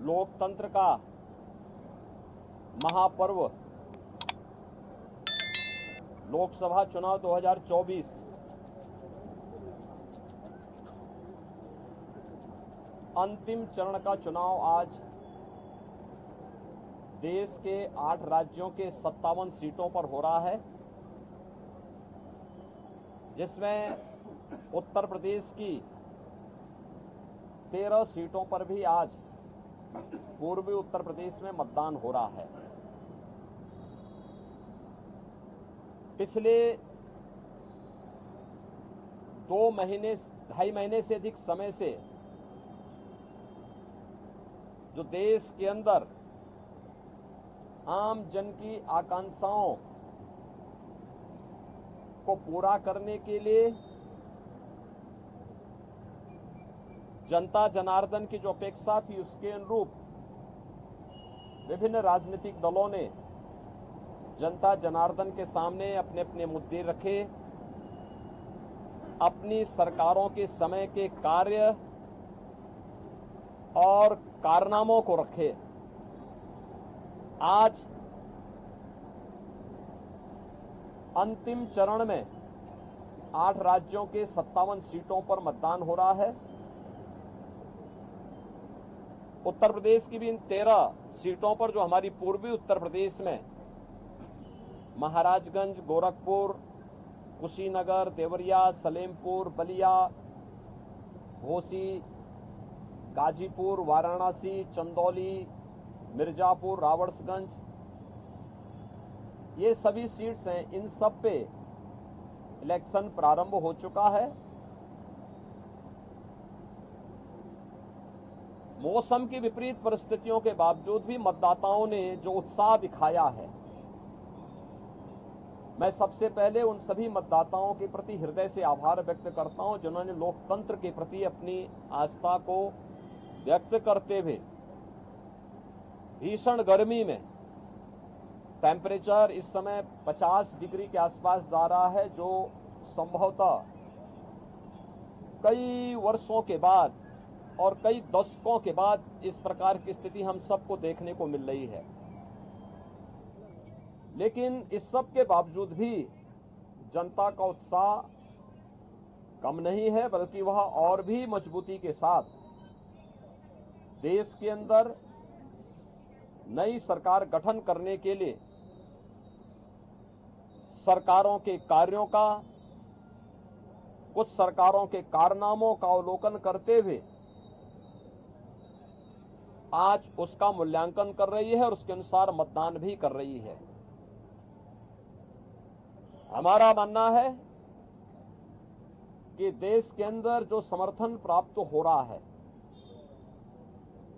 लोकतंत्र का महापर्व लोकसभा चुनाव 2024 अंतिम चरण का चुनाव आज देश के 8 राज्यों के 57 सीटों पर हो रहा है, जिसमें उत्तर प्रदेश की 13 सीटों पर भी आज पूर्वी उत्तर प्रदेश में मतदान हो रहा है। पिछले 2.5 महीने से अधिक समय से जो देश के अंदर आम जन की आकांक्षाओं को पूरा करने के लिए जनता जनार्दन की जो अपेक्षा थी उसके अनुरूप विभिन्न राजनीतिक दलों ने जनता जनार्दन के सामने अपने अपने मुद्दे रखे, अपनी सरकारों के समय के कार्य और कारनामों को रखे। आज अंतिम चरण में 8 राज्यों के 57 सीटों पर मतदान हो रहा है। उत्तर प्रदेश की भी इन 13 सीटों पर, जो हमारी पूर्वी उत्तर प्रदेश में महाराजगंज, गोरखपुर, कुशीनगर, देवरिया, सलेमपुर, बलिया, घोसी, गाजीपुर, वाराणसी, चंदौली, मिर्जापुर, रावड़सगंज, ये सभी सीट्स हैं। इन सब पे इलेक्शन प्रारंभ हो चुका है। मौसम की विपरीत परिस्थितियों के बावजूद भी मतदाताओं ने जो उत्साह दिखाया है, मैं सबसे पहले उन सभी मतदाताओं के प्रति हृदय से आभार व्यक्त करता हूं जिन्होंने लोकतंत्र के प्रति अपनी आस्था को व्यक्त करते हुए भीषण गर्मी में, टेम्परेचर इस समय 50 डिग्री के आसपास जा रहा है, जो संभवतः कई वर्षों के बाद और कई दशकों के बाद इस प्रकार की स्थिति हम सबको देखने को मिल रही है। लेकिन इस सब के बावजूद भी जनता का उत्साह कम नहीं है, बल्कि वह और भी मजबूती के साथ देश के अंदर नई सरकार गठन करने के लिए सरकारों के कार्यों का, कुछ सरकारों के कारनामों का अवलोकन करते हुए आज उसका मूल्यांकन कर रही है और उसके अनुसार मतदान भी कर रही है। हमारा मानना है कि देश के अंदर जो समर्थन प्राप्त हो रहा है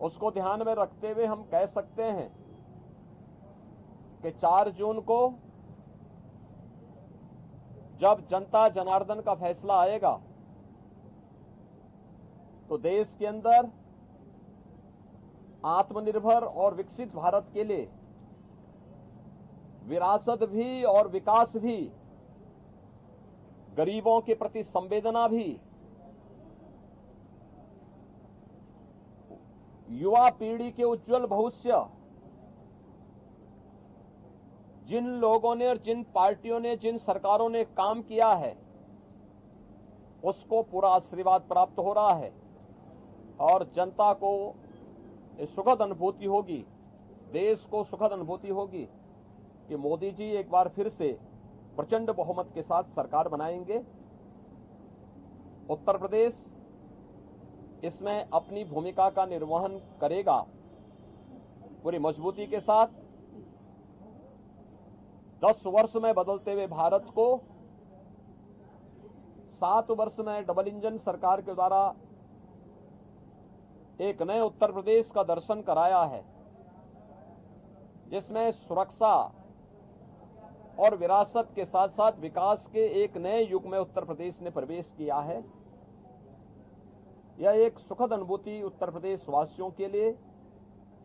उसको ध्यान में रखते हुए हम कह सकते हैं कि 4 जून को जब जनता जनार्दन का फैसला आएगा तो देश के अंदर आत्मनिर्भर और विकसित भारत के लिए विरासत भी और विकास भी, गरीबों के प्रति संवेदना भी, युवा पीढ़ी के उज्जवल भविष्य, जिन लोगों ने और जिन पार्टियों ने, जिन सरकारों ने काम किया है उसको पूरा आशीर्वाद प्राप्त हो रहा है और जनता को सुखद अनुभूति होगी, देश को सुखद अनुभूति होगी कि मोदी जी एक बार फिर से प्रचंड बहुमत के साथ सरकार बनाएंगे। उत्तर प्रदेश इसमें अपनी भूमिका का निर्वहन करेगा पूरी मजबूती के साथ। 10 वर्ष में बदलते हुए भारत को 7 वर्ष में डबल इंजन सरकार के द्वारा एक नए उत्तर प्रदेश का दर्शन कराया है, जिसमें सुरक्षा और विरासत के साथ साथ विकास के एक नए युग में उत्तर प्रदेश ने प्रवेश किया है। यह एक सुखद अनुभूति उत्तर प्रदेश वासियों के लिए,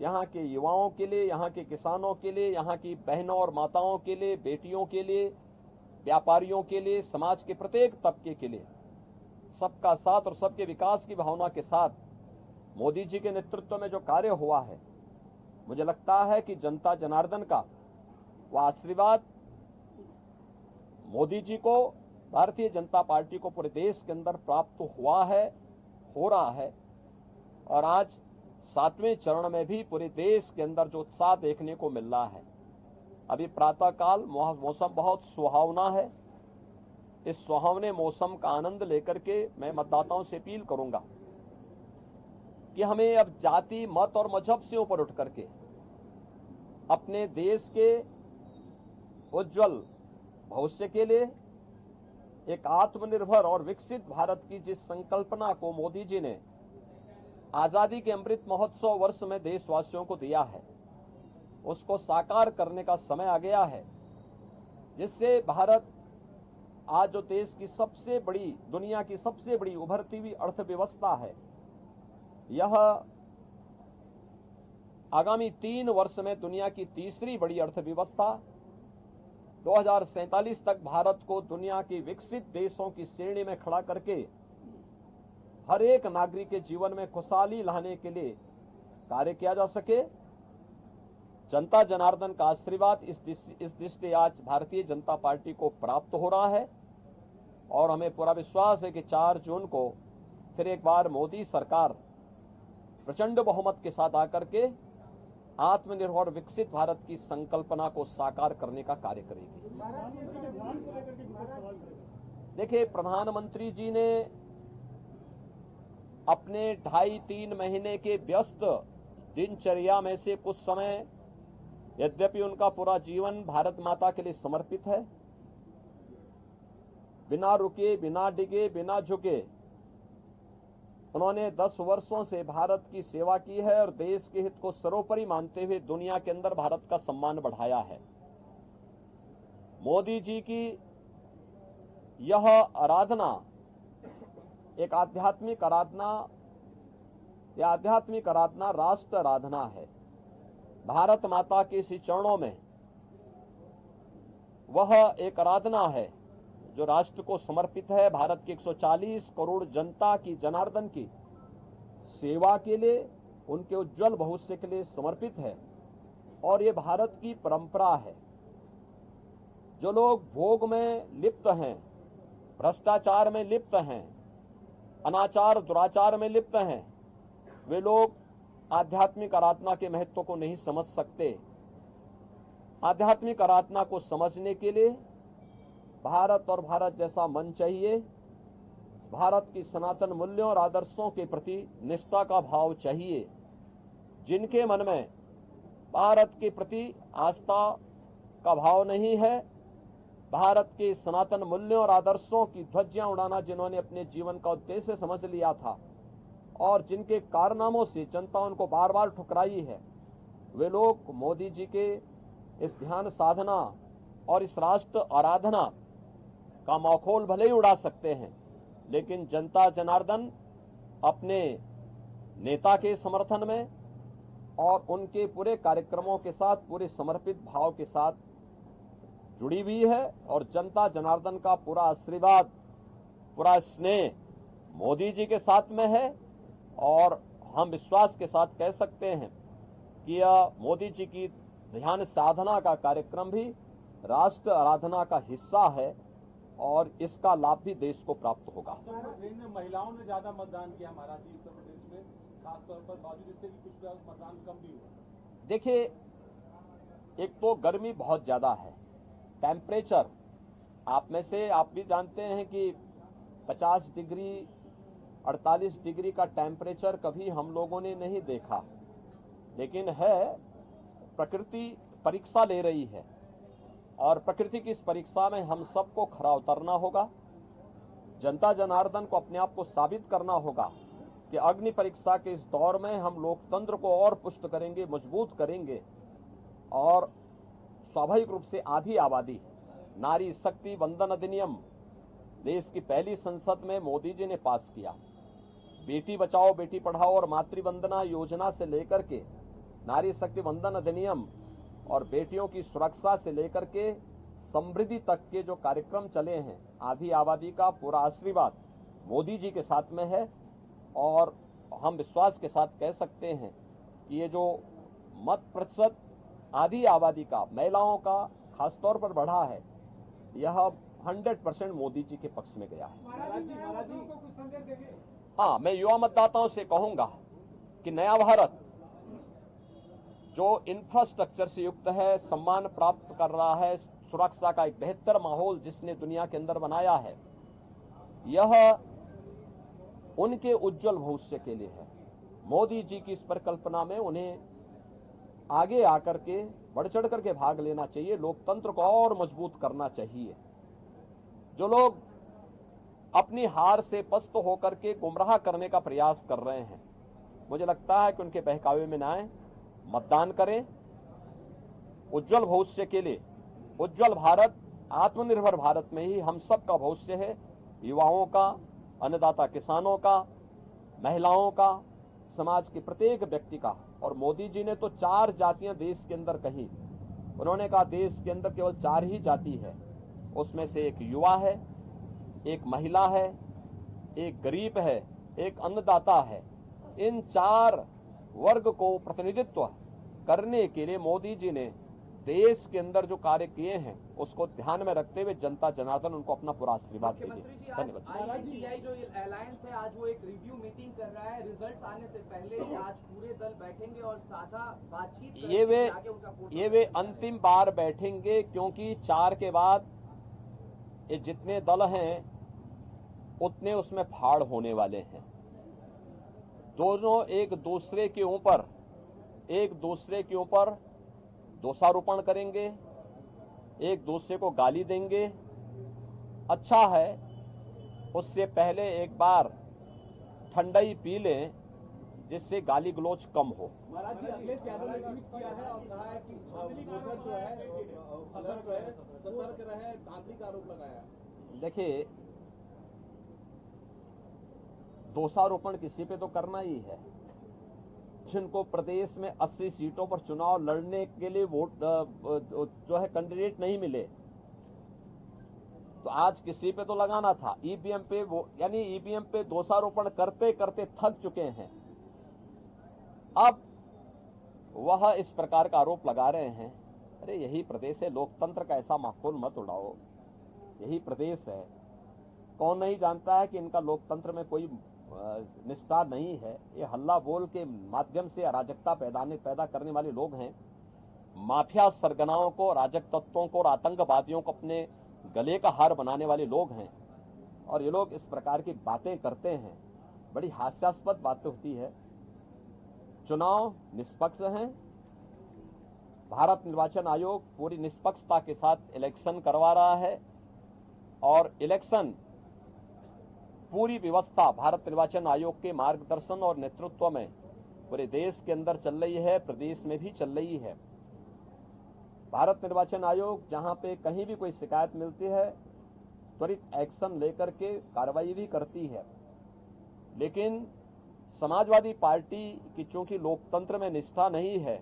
यहाँ के युवाओं के लिए, यहाँ के किसानों के लिए, यहाँ की बहनों और माताओं के लिए, बेटियों के लिए, व्यापारियों के लिए, समाज के प्रत्येक तबके के लिए सबका साथ और सबके विकास की भावना के साथ मोदी जी के नेतृत्व में जो कार्य हुआ है, मुझे लगता है कि जनता जनार्दन का वह आशीर्वाद मोदी जी को, भारतीय जनता पार्टी को पूरे देश के अंदर प्राप्त हुआ है, हो रहा है। और आज 7वें चरण में भी पूरे देश के अंदर जो उत्साह देखने को मिल रहा है। अभी प्रातःकाल मौसम बहुत सुहावना है। इस सुहावने मौसम का आनंद लेकर के मैं मतदाताओं से अपील करूंगा कि हमें अब जाति, मत और मजहब से ऊपर उठ करके अपने देश के उज्जवल भविष्य के लिए एक आत्मनिर्भर और विकसित भारत की जिस संकल्पना को मोदी जी ने आजादी के अमृत महोत्सव वर्ष में देशवासियों को दिया है, उसको साकार करने का समय आ गया है, जिससे भारत आज जो देश की सबसे बड़ी, दुनिया की सबसे बड़ी उभरती हुई अर्थव्यवस्था है, यह आगामी 3 वर्ष में दुनिया की तीसरी बड़ी अर्थव्यवस्था, 2047 तक भारत को दुनिया के विकसित देशों की श्रेणी में खड़ा करके हर एक नागरिक के जीवन में खुशहाली लाने के लिए कार्य किया जा सके। जनता जनार्दन का आशीर्वाद इस दृष्टि आज भारतीय जनता पार्टी को प्राप्त हो रहा है और हमें पूरा विश्वास है कि 4 जून को फिर एक बार मोदी सरकार प्रचंड बहुमत के साथ आकर के आत्मनिर्भर विकसित भारत की संकल्पना को साकार करने का कार्य करेगी। देखिए, प्रधानमंत्री जी ने अपने 2.5-3 महीने के व्यस्त दिनचर्या में से कुछ समय, यद्यपि उनका पूरा जीवन भारत माता के लिए समर्पित है, बिना रुके, बिना डिगे, बिना झुके उन्होंने 10 वर्षों से भारत की सेवा की है और देश के हित को सर्वोपरि मानते हुए दुनिया के अंदर भारत का सम्मान बढ़ाया है। मोदी जी की यह आराधना एक आध्यात्मिक आराधना, यह आध्यात्मिक आराधना राष्ट्र आराधना है। भारत माता के इस चरणों में वह एक आराधना है जो राष्ट्र को समर्पित है, भारत की 140 करोड़ जनता की, जनार्दन की सेवा के लिए, उनके उज्जवल भविष्य के लिए समर्पित है। और ये भारत की परंपरा है। जो लोग भोग में लिप्त हैं, भ्रष्टाचार में लिप्त हैं, अनाचार दुराचार में लिप्त हैं, वे लोग आध्यात्मिक आराधना के महत्व को नहीं समझ सकते। आध्यात्मिक आराधना को समझने के लिए भारत और भारत जैसा मन चाहिए। भारत की सनातन मूल्यों और आदर्शों के प्रति निष्ठा का भाव चाहिए। जिनके मन में भारत के प्रति आस्था का भाव नहीं है, भारत के सनातन मूल्यों और आदर्शों की ध्वजियां उड़ाना जिन्होंने अपने जीवन का उद्देश्य समझ लिया था और जिनके कारनामों से जनता उनको बार बार ठुकराई है, वे लोग मोदी जी के इस ध्यान साधना और इस राष्ट्र आराधना का मखौल भले ही उड़ा सकते हैं, लेकिन जनता जनार्दन अपने नेता के समर्थन में और उनके पूरे कार्यक्रमों के साथ, पूरे समर्पित भाव के साथ जुड़ी हुई है। और जनता जनार्दन का पूरा आशीर्वाद, पूरा स्नेह मोदी जी के साथ में है। और हम विश्वास के साथ कह सकते हैं कि यह मोदी जी की ध्यान साधना का कार्यक्रम भी राष्ट्र आराधना का हिस्सा है और इसका लाभ भी देश को प्राप्त होगा। महिलाओं ने ज्यादा मतदान किया महाराष्ट्र, उत्तर प्रदेश में खासतौर पर, बावजूद इससे भी कुछ मतदान कम भी हुआ। देखिए, एक तो गर्मी बहुत ज्यादा है, टेम्परेचर आप में से आप भी जानते हैं कि 50 डिग्री 48 डिग्री का टेम्परेचर कभी हम लोगों ने नहीं देखा, लेकिन है प्रकृति परीक्षा ले रही है और प्रकृति की इस परीक्षा में हम सबको खरा उतरना होगा। जनता जनार्दन को अपने आप को साबित करना होगा कि अग्नि परीक्षा के इस दौर में हम लोकतंत्र को और पुष्ट करेंगे, मजबूत करेंगे। और स्वाभाविक रूप से आधी आबादी नारी शक्ति वंदन अधिनियम देश की पहली संसद में मोदी जी ने पास किया। बेटी बचाओ बेटी पढ़ाओ और मातृवंदना योजना से लेकर के नारी शक्ति वंदन अधिनियम और बेटियों की सुरक्षा से लेकर के समृद्धि तक के जो कार्यक्रम चले हैं, आधी आबादी का पूरा आशीर्वाद मोदी जी के साथ में है। और हम विश्वास के साथ कह सकते हैं कि ये जो मत प्रतिशत आधी आबादी का, महिलाओं का खासतौर पर बढ़ा है, यह 100% मोदी जी के पक्ष में गया है। महाराज जी को कुछ संदेश देंगे? हाँ, मैं युवा मतदाताओं से कहूंगा कि नया भारत जो इंफ्रास्ट्रक्चर से युक्त है, सम्मान प्राप्त कर रहा है, सुरक्षा का एक बेहतर माहौल जिसने दुनिया के अंदर बनाया है, यह उनके उज्जवल भविष्य के लिए है। मोदी जी की इस परिकल्पना में उन्हें आगे आकर के बढ़ चढ़ करके भाग लेना चाहिए, लोकतंत्र को और मजबूत करना चाहिए। जो लोग अपनी हार से पस्त होकर के गुमराह करने का प्रयास कर रहे हैं, मुझे लगता है कि उनके बहकावे में न आए, मतदान करें। उज्जवल भविष्य के लिए, उज्जवल भारत, आत्मनिर्भर भारत में ही हम सब का भविष्य है, युवाओं का, अन्नदाता किसानों का, महिलाओं का, समाज के प्रत्येक व्यक्ति का। और मोदी जी ने तो 4 जातियां देश के अंदर कही। उन्होंने कहा देश के अंदर केवल 4 ही जाति है, उसमें से एक युवा है, एक महिला है, एक गरीब है, एक अन्नदाता है। इन 4 वर्ग को प्रतिनिधित्व करने के लिए मोदी जी ने देश के अंदर जो कार्य किए हैं उसको ध्यान में रखते हुए जनता जनार्दन उनको अपना पूरा आशीर्वाद दे। धन्यवाद। INDI जो अलायंस है, आज वो एक रिव्यू मीटिंग कर रहा है। रिजल्ट्स आने से पहले ही आज पूरे दल बैठेंगे और साझा बातचीत करेंगे। ये वे अंतिम बार बैठेंगे, क्योंकि 4 के बाद ये जितने दल हैं उतने उसमें फाड़ होने वाले हैं। दोनों एक दूसरे के ऊपर दोषारोपण करेंगे, एक दूसरे को गाली देंगे। अच्छा है उससे पहले एक बार ठंडाई पी लें, जिससे गाली गलोच कम हो। महाराज जी, अखिलेश यादव ने ट्वीट किया है और कहा है कि वोटर जो है सतर्क रहे, धांधली का आरोप लगाया। देखिए, दोषारोपण किसी पे तो करना ही है। जिनको प्रदेश में 80 सीटों पर चुनाव लड़ने के लिए वोट जो है कैंडिडेट नहीं मिले, तो आज किसी पे तो लगाना था। ईवीएम पे यानी ईवीएम पे दोषारोपण करते करते थक चुके हैं। अब वह इस प्रकार का आरोप लगा रहे हैं। अरे यही प्रदेश है, लोकतंत्र का ऐसा माहौल मत उड़ाओ। यही प्रदेश है। कौन नहीं जानता है कि इनका लोकतंत्र में कोई निष्ठा नहीं है। ये हल्ला बोल के माध्यम से अराजकता पैदा करने वाले लोग हैं। माफिया सरगनाओं को, अराजक तत्वों को और आतंकवादियों को अपने गले का हार बनाने वाले लोग हैं। और ये लोग इस प्रकार की बातें करते हैं, बड़ी हास्यास्पद बातें होती है। चुनाव निष्पक्ष हैं। भारत निर्वाचन आयोग पूरी निष्पक्षता के साथ इलेक्शन करवा रहा है और इलेक्शन पूरी व्यवस्था भारत निर्वाचन आयोग के मार्गदर्शन और नेतृत्व में पूरे देश के अंदर चल रही है, प्रदेश में भी चल रही है। भारत निर्वाचन आयोग जहां पे कहीं भी कोई शिकायत मिलती है, त्वरित एक्शन लेकर के कार्रवाई भी करती है। लेकिन समाजवादी पार्टी की चूंकि लोकतंत्र में निष्ठा नहीं है,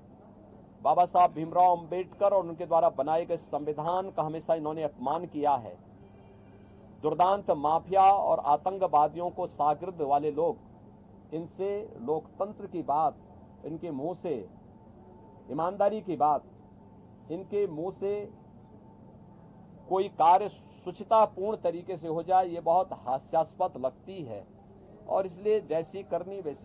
बाबा साहब भीमराव अंबेडकर और उनके द्वारा बनाए गए संविधान का हमेशा इन्होंने अपमान किया है। दुर्दांत माफिया और आतंकवादियों को शागिर्द वाले लोग, इनसे लोकतंत्र की बात, इनके मुंह से ईमानदारी की बात, इनके मुंह से कोई कार्य शुचितापूर्ण तरीके से हो जाए, ये बहुत हास्यास्पद लगती है। और इसलिए जैसी करनी वैसी